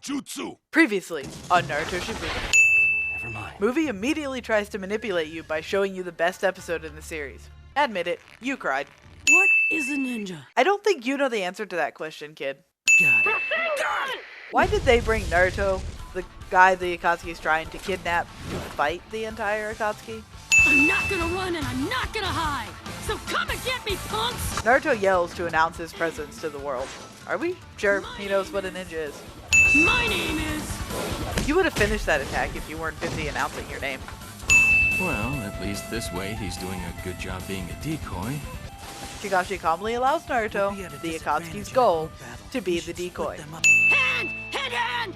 jutsu! Previously on Naruto Shippuden. Never mind. Movie immediately tries to manipulate you by showing you the best episode in the series. Admit it, you cried. What is a ninja? I don't think you know the answer to that question, kid. Got it. Why did they bring Naruto, the guy the Akatsuki's trying to kidnap, to fight the entire Akatsuki? I'm not gonna run and I'm not gonna hide! So come and get me, punks! Naruto yells to announce his presence to the world. Are we sure he knows what a ninja is? My name is... You would have finished that attack if you weren't busy announcing your name. Well, at least this way he's doing a good job being a decoy. Kakashi calmly allows Naruto, the Akatsuki's goal, to be the decoy. Hand! Hand!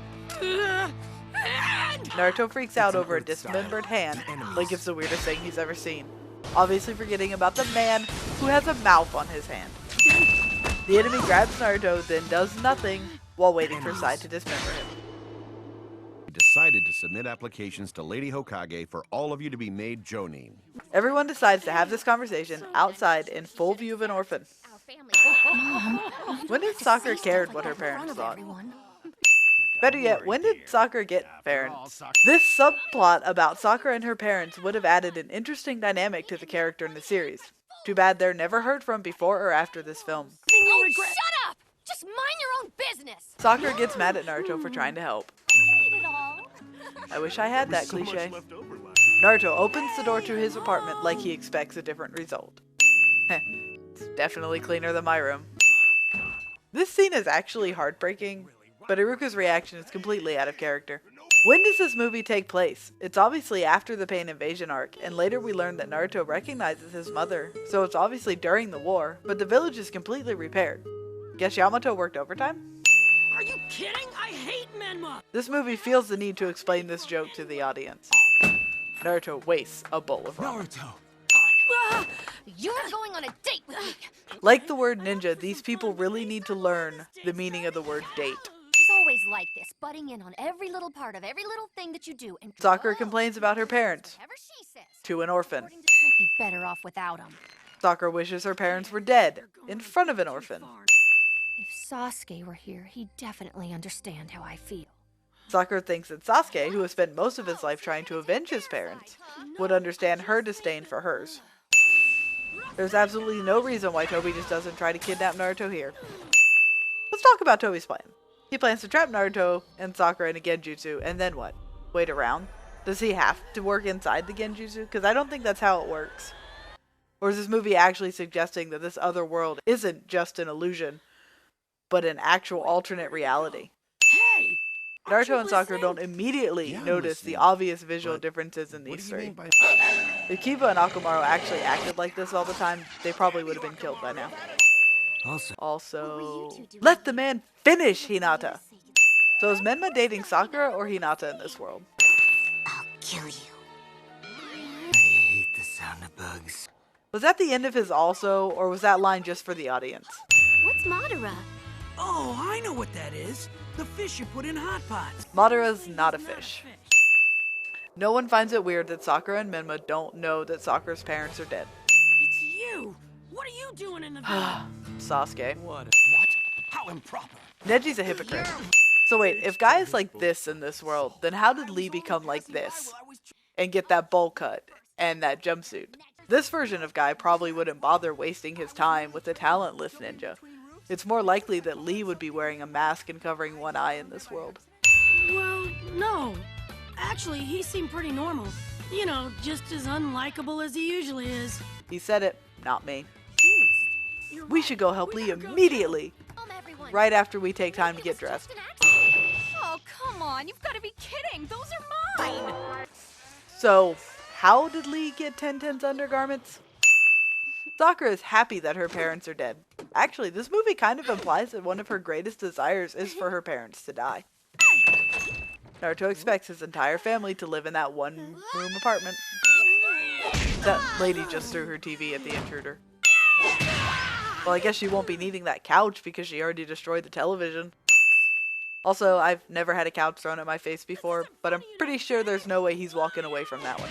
Naruto freaks out over a dismembered hand, like it's the weirdest thing he's ever seen, obviously forgetting about the man who has a mouth on his hand. The enemy grabs Naruto, then does nothing while waiting for Sai to dismember him. We decided to submit applications to Lady Hokage for all of you to be made Jonin. Everyone decides to have this conversation outside in full view of an orphan. When did Sakura cared what her parents thought? Better yet, when did Sakura get parents? This subplot about Sakura and her parents would have added an interesting dynamic to the character in the series. Too bad they're never heard from before or after this film. Oh, shut up! Just mind your own business! Sakura gets mad at Naruto for trying to help. I hate it all. I wish I had that cliche. Naruto opens the door to his apartment like he expects a different result. It's definitely cleaner than my room. This scene is actually heartbreaking, but Iruka's reaction is completely out of character. When does this movie take place? It's obviously after the Pain Invasion arc, and later we learn that Naruto recognizes his mother, so it's obviously during the war, but the village is completely repaired. Guess Yamato worked overtime? Are you kidding? I hate Menma! This movie feels the need to explain this joke to the audience. Naruto wastes a bowl of ramen. Ah! You're going on a date with me! Like the word ninja, these people really need to learn the meaning of the word date. She's always like this, butting in on every little part of every little thing that you do, and Sakura complains about her parents whatever she says. to an orphan. Might be better off without him. Sakura wishes her parents were dead in front of an orphan. If Sasuke were here, he'd definitely understand how I feel. Sakura thinks that Sasuke, who has spent most of his life trying to avenge his parents, would understand her disdain for hers. There's absolutely no reason why Tobi just doesn't try to kidnap Naruto here. Let's talk about Tobi's plan. He plans to trap Naruto and Sakura in a genjutsu, and then what? Wait around? Does he have to work inside the genjutsu? Because I don't think that's how it works. Or is this movie actually suggesting that this other world isn't just an illusion, but an actual alternate reality? Hey! Naruto and Sakura don't immediately notice the obvious visual differences in these three. If Kiba and Akamaru actually acted like this all the time, they probably would have been killed by now. Also, let the man finish, Hinata! So is Menma dating Sakura or Hinata in this world? I'll kill you. I hate the sound of bugs. Was that the end of his also, or was that line just for the audience? What's Madara? Oh, I know what that is. The fish you put in hot pots. Madara's not a fish. No one finds it weird that Sakura and Menma don't know that Sakura's parents are dead. It's you! What are you doing in the village? Sasuke. What? How improper! Neji's a hypocrite. So wait, if Guy is like this in this world, then how did Lee become like this? And get that bowl cut and that jumpsuit? This version of Guy probably wouldn't bother wasting his time with a talentless ninja. It's more likely that Lee would be wearing a mask and covering one eye in this world. Well, no. Actually, he seemed pretty normal. You know, just as unlikable as he usually is. He said it, not me. We should go help Lee immediately, right after we take time to get dressed. Oh, come on. You've got to be kidding. Those are mine. So, how did Lee get Tenten's undergarments? Sakura is happy that her parents are dead. Actually, this movie kind of implies that one of her greatest desires is for her parents to die. Naruto expects his entire family to live in that one-room apartment. That lady just threw her TV at the intruder. Well, I guess she won't be needing that couch because she already destroyed the television. Also, I've never had a couch thrown at my face before, but I'm pretty sure there's no way he's walking away from that one.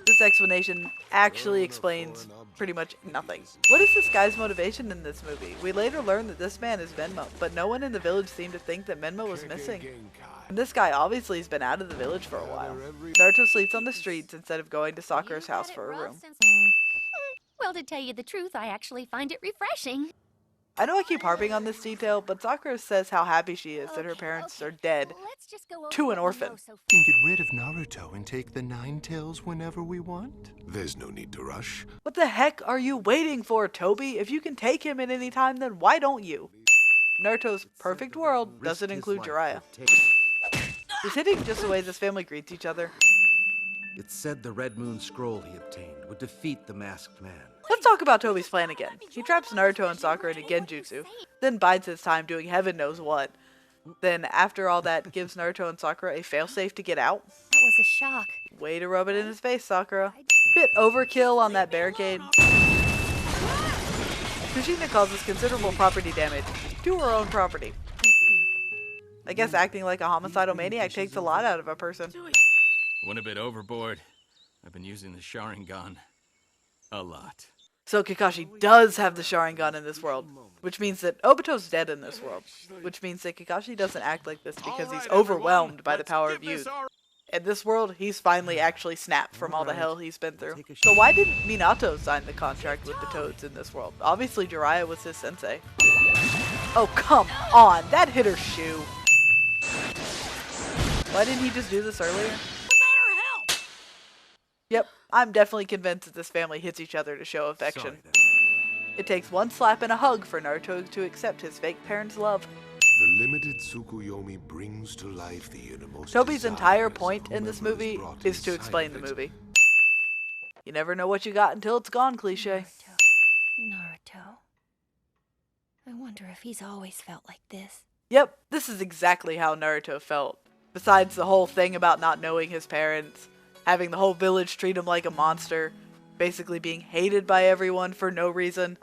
This this explanation actually explains pretty much nothing. What is this guy's motivation in this movie? We later learn that this man is Menma, but no one in the village seemed to think that Menma was missing. And this guy obviously has been out of the village for a while. Naruto sleeps on the streets instead of going to Sakura's house for a room. Well, to tell you the truth, I actually find it refreshing. I know I keep harping on this detail, but Sakura says how happy she is that her parents are dead Let's just go over to an what we orphan. know so We can get rid of Naruto and take the 9 tails whenever we want. There's no need to rush. What the heck are you waiting for, Toby? If you can take him at any time, then why don't you? Naruto's perfect world doesn't include Jiraiya. He's hitting just the way this family greets each other. It said the Red Moon scroll he obtained would defeat the masked man. Let's talk about Toby's plan again. He traps Naruto and Sakura in a genjutsu, then bides his time doing heaven knows what. Then, after all that, gives Naruto and Sakura a failsafe to get out. That was a shock. Way to rub it in his face, Sakura. Bit overkill on that barricade. Kushina causes considerable property damage to her own property. I guess acting like a homicidal maniac takes a lot out of a person. Went a bit overboard. I've been using the Sharingan a lot. So Kakashi does have the Sharingan in this world, which means that Obito's dead in this world, which means that Kakashi doesn't act like this because he's overwhelmed by the power of youth. In this world, he's finally actually snapped from all the hell he's been through. So why didn't Minato sign the contract with the Toads in this world? Obviously Jiraiya was his sensei. Oh, come on, that hit her shoe. Why didn't he just do this earlier? Without her help! Yep, I'm definitely convinced that this family hits each other to show affection. It takes one slap and a hug for Naruto to accept his fake parents' love. The limited Tsukuyomi brings to life the innermost Toby's entire desires point of in this whomever movie brought is to inside explain the of it. movie. You never know what you got until it's gone, cliche. Naruto. I wonder if he's always felt like this. Yep, this is exactly how Naruto felt. Besides the whole thing about not knowing his parents, having the whole village treat him like a monster, basically being hated by everyone for no reason.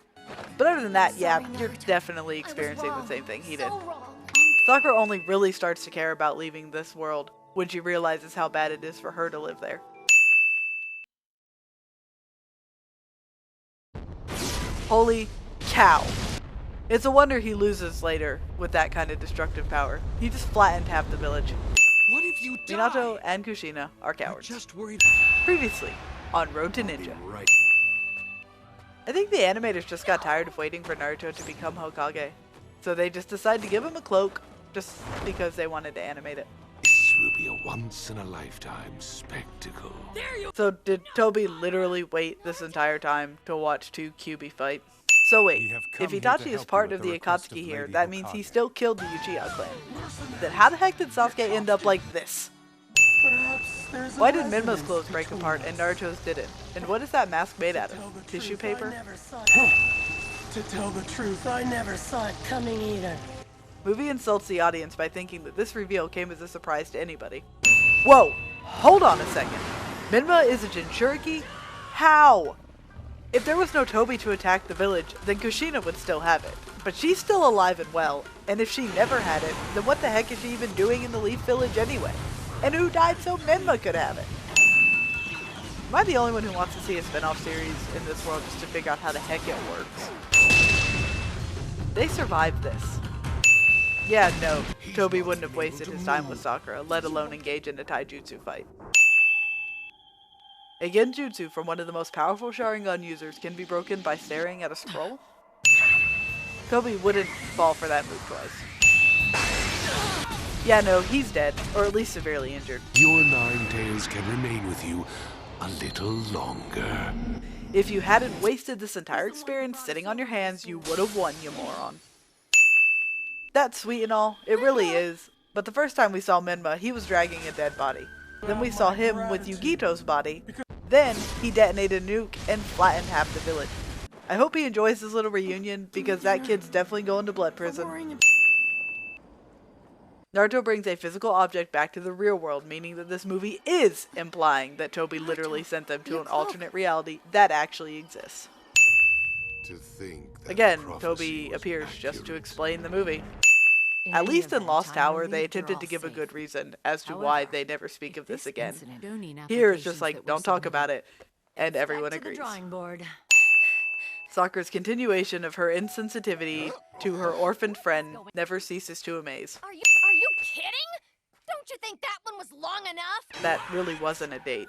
But other than that, yeah, you're definitely experiencing the same thing he did. Sakura only really starts to care about leaving this world when she realizes how bad it is for her to live there. Holy cow. It's a wonder he loses later with that kind of destructive power. He just flattened half the village. What if you die? Minato and Kushina are cowards. Just worried. Previously, on Road to Ninja. Right. I think the animators just got tired of waiting for Naruto to become Hokage. So they just decided to give him a cloak, just because they wanted to animate it. This will be a once-in-a-lifetime spectacle. So did Toby literally wait this entire time to watch two Kyuubi fight? So wait, We have come if here to Itachi is help part you of with the the request Akatsuki of here, Lady that means he Hokage. still killed the Uchiha clan. Then how the heck did Sasuke end up like this? Why did Minma's clothes break apart and Naruto's didn't? And what is that mask made out of? Tissue paper? To tell the truth, I never saw it coming either. Movie insults the audience by thinking that this reveal came as a surprise to anybody. Whoa! Hold on a second. Minma is a Jinchuriki? How? If there was no Toby to attack the village, then Kushina would still have it. But she's still alive and well, and if she never had it, then what the heck is she even doing in the Leaf Village anyway? And who died so Minma could have it? Am I the only one who wants to see a spin-off series in this world just to figure out how the heck it works? They survived this. Yeah, no, Toby wouldn't have wasted his time with Sakura, let alone engage in a taijutsu fight. A genjutsu from one of the most powerful Sharingan users can be broken by staring at a scroll? Toby wouldn't fall for that move twice. Yeah, no, he's dead, or at least severely injured. Your 9 tails can remain with you a little longer. If you hadn't wasted this entire experience sitting on your hands, you would have won, you moron. That's sweet and all, it really is, but the first time we saw Minma, he was dragging a dead body. Then we saw him with Yugito's body. Then he detonated a nuke and flattened half the village. I hope he enjoys this little reunion, because that kid's definitely going to blood prison. Naruto brings a physical object back to the real world, meaning that this movie is implying that Toby literally sent them to an alternate reality that actually exists. To think that Again, prophecy Toby was appears just to accurate. explain the movie. At least in Lost Tower, they attempted to give a good reason as to why they never speak of this again. Here it's just like, don't talk about it. And everyone Back to the agrees. drawing board. Sakura's continuation of her insensitivity to her orphaned friend never ceases to amaze. Are you kidding? Don't you think that one was long enough? That really wasn't a date.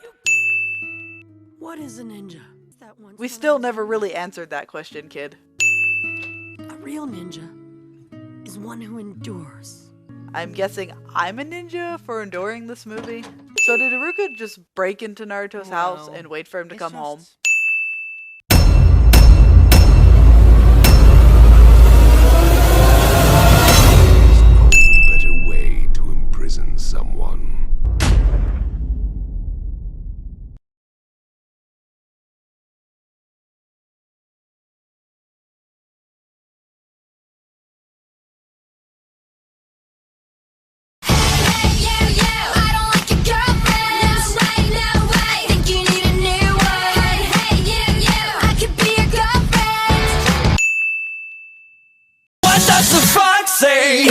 What is a ninja? That one We still never really answered that question, kid. A real ninja is one who endures. I'm guessing I'm a ninja for enduring this movie. So did Iruka just break into Naruto's house and wait for him to come home? There's no better way to imprison someone. What does the fox say?